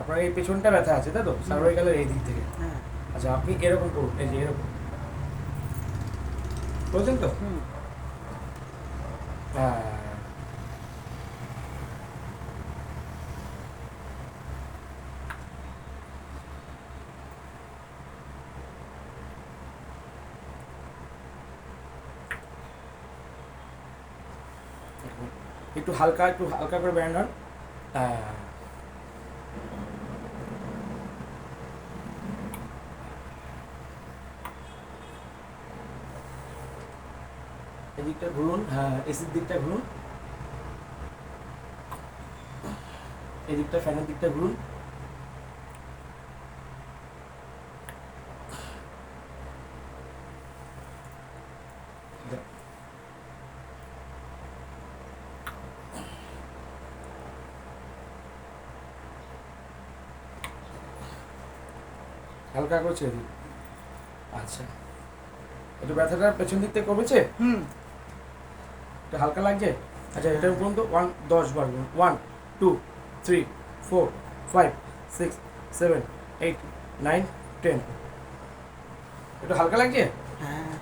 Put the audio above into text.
আপনার এই পেছনটা ব্যথা আছে তাই তো, সার্ভাইকালের এই দিক থেকে। হ্যাঁ। আচ্ছা আপনি এরকম করুন, এই যে এরকম বুঝলেন তো? হ্যাঁ, একটু হালকা করে ব্যান্ড হন। হ্যাঁ, এদিকটা ঘুরুন, হ্যাঁ এসির দিকটা ঘুরুন, এদিকটা ফ্যানের দিকটা ঘুরুন। হালকা করে ছেড়ে দিন। আচ্ছা, একটু ব্যথাটা পেছন দিক থেকে কমেছে? একটু হালকা লাগছে? আচ্ছা এটার বলুন তো 10 বার বলুন। 1 2 3 4 5 6 7 8 9 10। একটু হালকা লাগছে? হ্যাঁ।